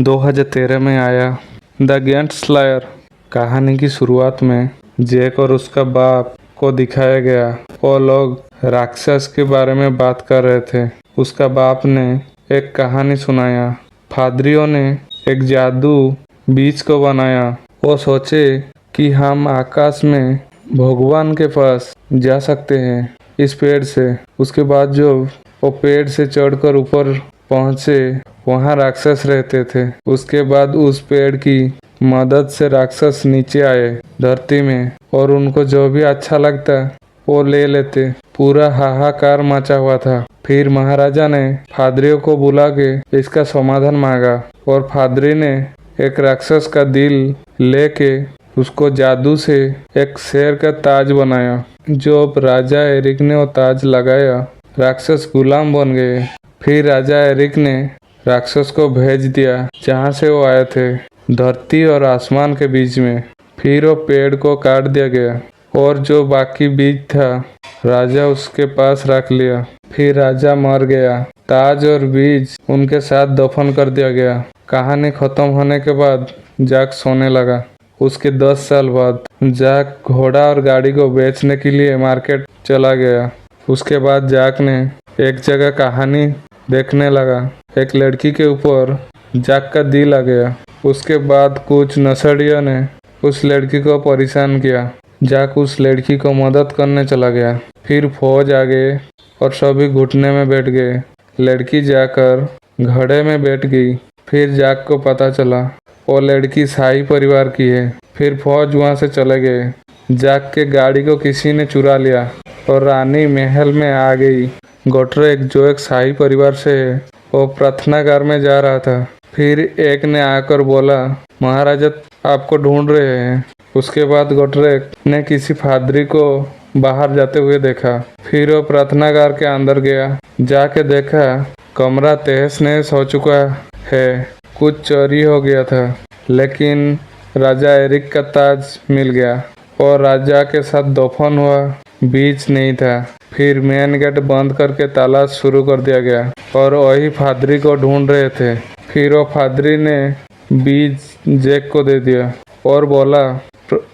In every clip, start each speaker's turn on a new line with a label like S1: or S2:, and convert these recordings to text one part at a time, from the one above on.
S1: 2013 में आया। The giant slayer कहानी की शुरुआत में जैक और उसका बाप को दिखाया गया। वो लोग राक्षस के बारे में बात कर रहे थे। उसका बाप ने एक कहानी सुनाया। पादरियों ने एक जादू बीज को बनाया। वो सोचे कि हम आकाश में भगवान के पास जा सकते हैं इस पेड़ से। उसके बाद जो वो पेड़ से चढ़कर ऊपर पहुंचे, वहां राक्षस रहते थे। उसके बाद उस पेड़ की मदद से राक्षस नीचे आए धरती में, और उनको जो भी अच्छा लगता वो ले लेते। पूरा हाहाकार मचा हुआ था। फिर महाराजा ने पादरियों को बुला के इसका समाधान मांगा, और पादरी ने एक राक्षस का दिल लेके उसको जादू से एक शेर का ताज बनाया। जो राजा एरिक ने वो ताज लगाया, राक्षस गुलाम बन गए। फिर राजा एरिक ने राक्षस को भेज दिया जहाँ से वो आए थे, धरती और आसमान के बीच में। फिर वो पेड़ को काट दिया गया, और जो बाकी बीज था राजा उसके पास रख लिया। फिर राजा मर गया। ताज और बीज उनके साथ दफन कर दिया गया। कहानी खत्म होने के बाद जैक सोने लगा। उसके 10 साल बाद जैक घोड़ा और गाड़ी को बेचने के लिए मार्केट चला गया। उसके बाद जैक ने एक जगह कहानी देखने लगा। एक लड़की के ऊपर जैक का दिल आ गया। उसके बाद कुछ नशेड़ियों ने उस लड़की को परेशान किया। जैक उस लड़की को मदद करने चला गया। फिर फौज आ गए और सभी घुटने में बैठ गए। लड़की जाकर घोड़े में बैठ गई। फिर जैक को पता चला वो लड़की शाही परिवार की है। फिर फौज वहां से चले गए। जैक के गाड़ी को किसी ने चुरा लिया और रानी महल में आ गई। गोट्रेक जो एक शाही परिवार से है, वो प्रार्थनागार में जा रहा था। फिर एक ने आकर बोला, महाराजा आपको ढूंढ रहे हैं। उसके बाद गोट्रेक ने किसी पादरी को बाहर जाते हुए देखा। फिर वो प्रार्थनागार के अंदर गया। जाके देखा कमरा तहस नहस हो चुका है। कुछ चोरी हो गया था, लेकिन राजा एरिक का ताज मिल गया और राजा के साथ दफन हुआ बीज नहीं था। फिर मेन गेट बंद करके तलाश शुरू कर दिया गया, और वही पादरी को ढूंढ रहे थे। फिर वो पादरी ने बीज जैक को दे दिया और बोला,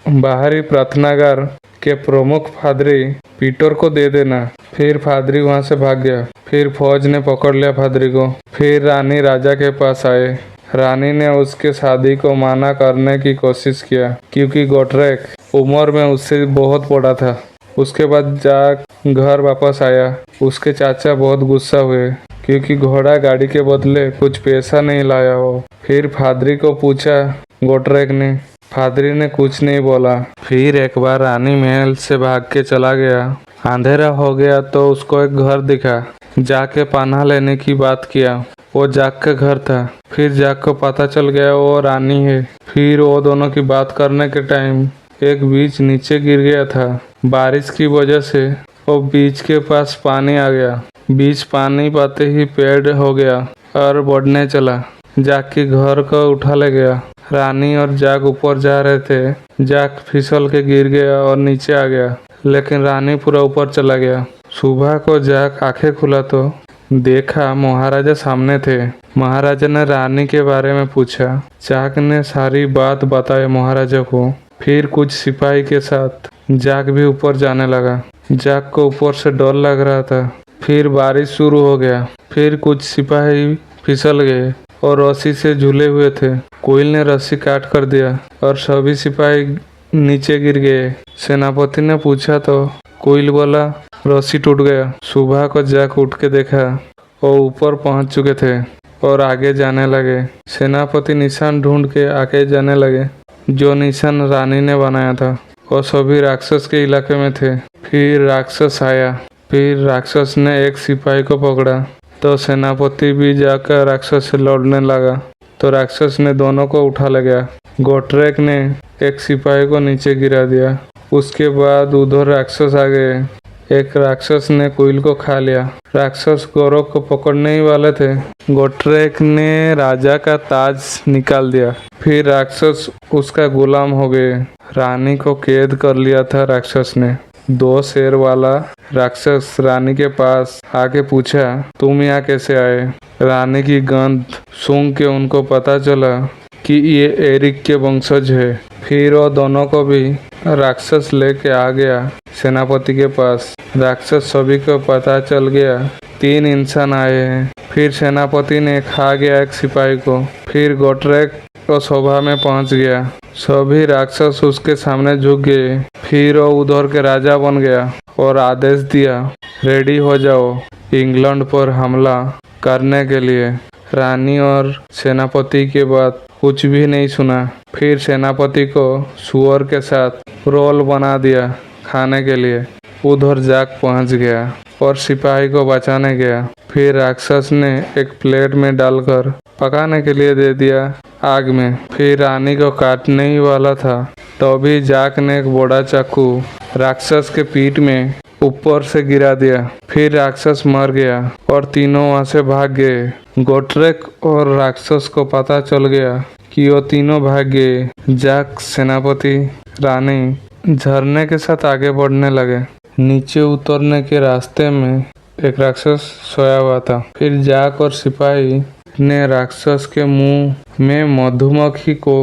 S1: बाहरी प्रार्थनागार के प्रमुख पादरी पीटर को दे देना। फिर पादरी वहां से भाग गया। फिर फौज ने पकड़ लिया पादरी को। फिर रानी राजा के पास आए। रानी ने उसके शादी को माना करने की कोशिश किया, क्योंकि गोट्रेक उम्र में उससे बहुत बड़ा था। उसके बाद जैक घर वापस आया। उसके चाचा बहुत गुस्सा हुए, क्योंकि घोड़ा गाड़ी के बदले कुछ पैसा नहीं लाया हो। फिर पादरी को पूछा गोट्रेक ने। पादरी ने कुछ नहीं बोला। फिर एक बार रानी महल से भाग के चला गया। अंधेरा हो गया तो उसको एक घर दिखा। जाके पनाह लेने की बात किया। वो जैक का घर था। फिर जैक को पता चल गया वो रानी है। फिर वो दोनों की बात करने के टाइम एक बीज नीचे गिर गया था। बारिश की वजह से वो बीज के पास पानी आ गया। बीज पानी पाते ही पेड़ हो गया और बढ़ने चला। जैक के घर को उठा ले गया। रानी और जैक ऊपर जा रहे थे। जैक फिसल के गिर गया और नीचे आ गया, लेकिन रानी पूरा ऊपर चला गया। सुबह को जैक आंखें खुला तो देखा महाराजा सामने थे। महाराजा ने रानी के बारे में पूछा। जैक ने सारी बात बताई महाराजा को। फिर कुछ सिपाही के साथ जैक भी ऊपर जाने लगा। जैक को ऊपर से डर लग रहा था। फिर बारिश शुरू हो गया। फिर कुछ सिपाही फिसल गए और रस्सी से झूले हुए थे। कोयल ने रस्सी काट कर दिया और सभी सिपाही नीचे गिर गए। सेनापति ने पूछा तो कोयल बोला, रस्सी टूट गया। सुबह को जैक उठ के देखा, वो ऊपर पहुंच चुके थे और आगे जाने लगे। सेनापति निशान ढूंढ के आगे जाने लगे, जो निशान रानी ने बनाया था। वो सभी राक्षस के इलाके में थे। फिर राक्षस आया। फिर राक्षस ने एक सिपाही को पकड़ा, तो सेनापति भी जाकर राक्षस से लड़ने लगा, तो राक्षस ने दोनों को उठा ले गया। गोट्रेक ने एक सिपाही को नीचे गिरा दिया। उसके बाद उधर राक्षस आ गए। एक राक्षस ने कोयल को खा लिया। राक्षस गौरव को पकड़ने ही वाले थे। गोट्रेक ने राजा का ताज निकाल दिया। फिर राक्षस उसका गुलाम हो गए। रानी को कैद कर लिया था राक्षस ने। दो शेर वाला राक्षस रानी के पास आके पूछा, तुम यहाँ कैसे आए? रानी की गंध सूंघ के उनको पता चला कि ये एरिक के वंशज है। फिर वो दोनों को भी राक्षस लेके आ गया सेनापति के पास। राक्षस सभी को पता चल गया 3 इंसान आए हैं। फिर सेनापति ने खा गया एक सिपाही को। फिर गोट्रेक तो सभा में पहुंच गया। सभी राक्षस उसके सामने झुक गए। फिर वो उधर के राजा बन गया और आदेश दिया, रेडी हो जाओ इंग्लैंड पर हमला करने के लिए। रानी और सेनापति के बाद कुछ भी नहीं सुना। फिर सेनापति को सुअर के साथ रोल बना दिया खाने के लिए। उधर जाग पहुंच गया और सिपाही को बचाने गया। फिर राक्षस ने एक प्लेट में डालकर पकाने के लिए दे दिया आग में। फिर रानी को काटने ही वाला था तभी जाक ने एक बड़ा चाकू राक्षस के पीठ में ऊपर से गिरा दिया। फिर राक्षस मर गया और तीनों वहां से भाग गए। गोट्रेक और राक्षस को पता चल गया कि वो तीनों भाग गए। जाक, सेनापति, रानी झरने के साथ आगे बढ़ने लगे। नीचे उतरने के रास्ते में एक राक्षस सोया हुआ था। फिर जाक और सिपाही ने राक्षस के मुंह में मधुमक्खी को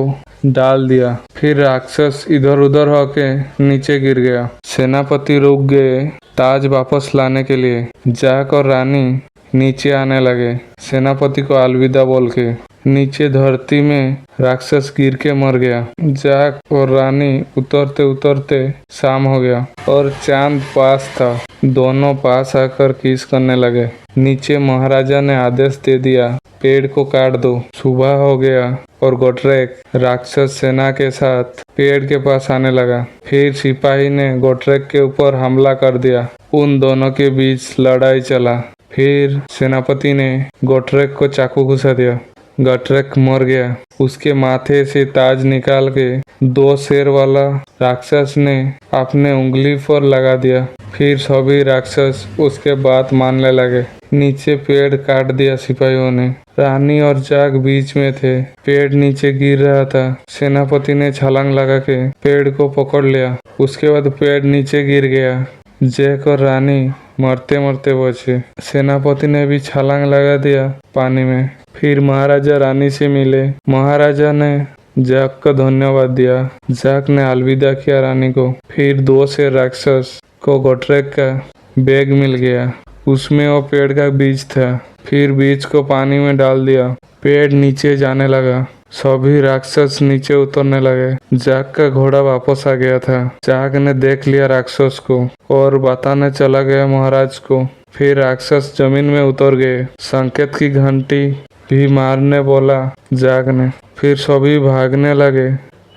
S1: डाल दिया। फिर राक्षस इधर उधर होके नीचे गिर गया। सेनापति रुक गए ताज वापस लाने के लिए। जाक और रानी नीचे आने लगे सेनापति को अलविदा बोल के। नीचे धरती में राक्षस गिर के मर गया। जाक और रानी उतरते उतरते शाम हो गया और चांद पास था। दोनों पास आकर किस करने लगे। नीचे महाराजा ने आदेश दे दिया, पेड़ को काट दो। सुबह हो गया और गोट्रेक राक्षस सेना के साथ पेड़ के पास आने लगा। फिर सिपाही ने गोट्रेक के ऊपर हमला कर दिया। उन दोनों के बीच लड़ाई चला। फिर सेनापति ने गोट्रेक को चाकू घुसा दिया। गोट्रेक मर गया। उसके माथे से ताज निकाल के 2 शेर वाला राक्षस ने अपने उंगली पर लगा दिया। फिर सभी राक्षस उसके बात मानने लगे। नीचे पेड़ काट दिया सिपाहियों ने। रानी और जाग बीच में थे। पेड़ नीचे गिर रहा था। सेनापति ने छलांग लगा के पेड़ को पकड़ लिया। उसके बाद पेड़ नीचे गिर गया। जैक और रानी मरते मरते बचे। सेनापति ने भी छलांग लगा दिया पानी में। फिर महाराजा रानी से मिले। महाराजा ने जाक को धन्यवाद दिया। जाक ने अलविदा किया रानी को। फिर 2 शेर राक्षस को गोट्रेक का बैग मिल गया। उसमें वो पेड़ का बीज था। फिर बीज को पानी में डाल दिया। पेड़ नीचे जाने लगा। सभी राक्षस नीचे उतरने लगे। जाक का घोड़ा वापस आ गया था। जाक ने देख लिया राक्षस को और बताने चला गया महाराज को। फिर राक्षस जमीन में उतर गए। संकेत की घंटी भी मारने बोला जाग ने। फिर सभी भागने लगे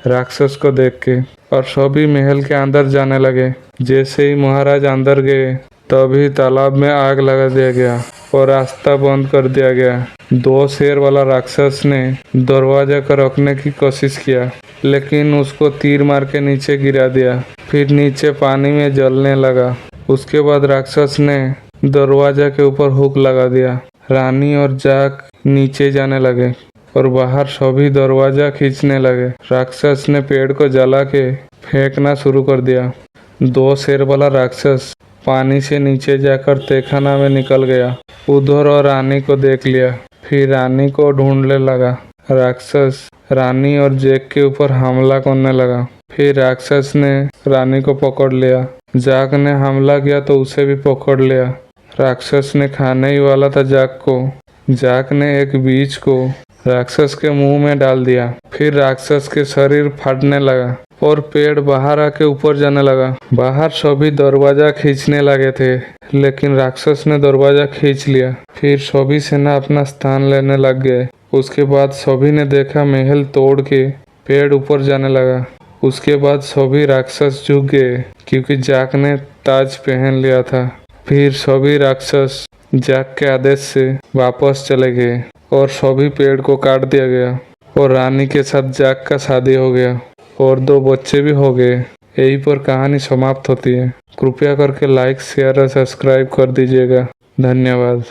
S1: राक्षस को देख के और सभी महल के अंदर जाने लगे। जैसे ही महाराज अंदर गए तभी तालाब में आग लगा दिया गया और रास्ता बंद कर दिया गया। 2 शेर वाला राक्षस ने दरवाजा को रोकने की कोशिश किया लेकिन उसको तीर मार के नीचे गिरा दिया। फिर नीचे पानी में जलने लगा। उसके बाद राक्षस ने दरवाजा के ऊपर हुक लगा दिया। रानी और जाक नीचे जाने लगे और बाहर सभी दरवाजा खींचने लगे। राक्षस ने पेड़ को जला के फेंकना शुरू कर दिया। 2 शेर वाला राक्षस पानी से नीचे जाकर तहखाना में निकल गया। उधर और रानी को देख लिया। फिर रानी को ढूंढने लगा। राक्षस रानी और जैक के ऊपर हमला करने लगा। फिर राक्षस ने रानी को पकड़ लिया। जाक ने हमला किया तो उसे भी पकड़ लिया। राक्षस ने खाने ही वाला था जाक को। जाक ने एक बीज को राक्षस के मुंह में डाल दिया। फिर राक्षस के शरीर फाटने लगा और पेड़ बाहर आके ऊपर जाने लगा। बाहर सभी दरवाजा खींचने लगे थे लेकिन राक्षस ने दरवाजा खींच लिया। फिर सभी सेना अपना स्थान लेने लग गए। उसके बाद सभी ने देखा महल तोड़ के पेड़ ऊपर जाने लगा। उसके बाद सभी राक्षस झुक गए क्योंकि जाक ने ताज पहन लिया था। फिर सभी राक्षस जाक के आदेश से वापस चले गए और सभी पेड़ को काट दिया गया और रानी के साथ जाक का शादी हो गया और 2 बच्चे भी हो गए। यहीं पर कहानी समाप्त होती है। कृपया करके लाइक, शेयर और सब्सक्राइब कर दीजिएगा। धन्यवाद।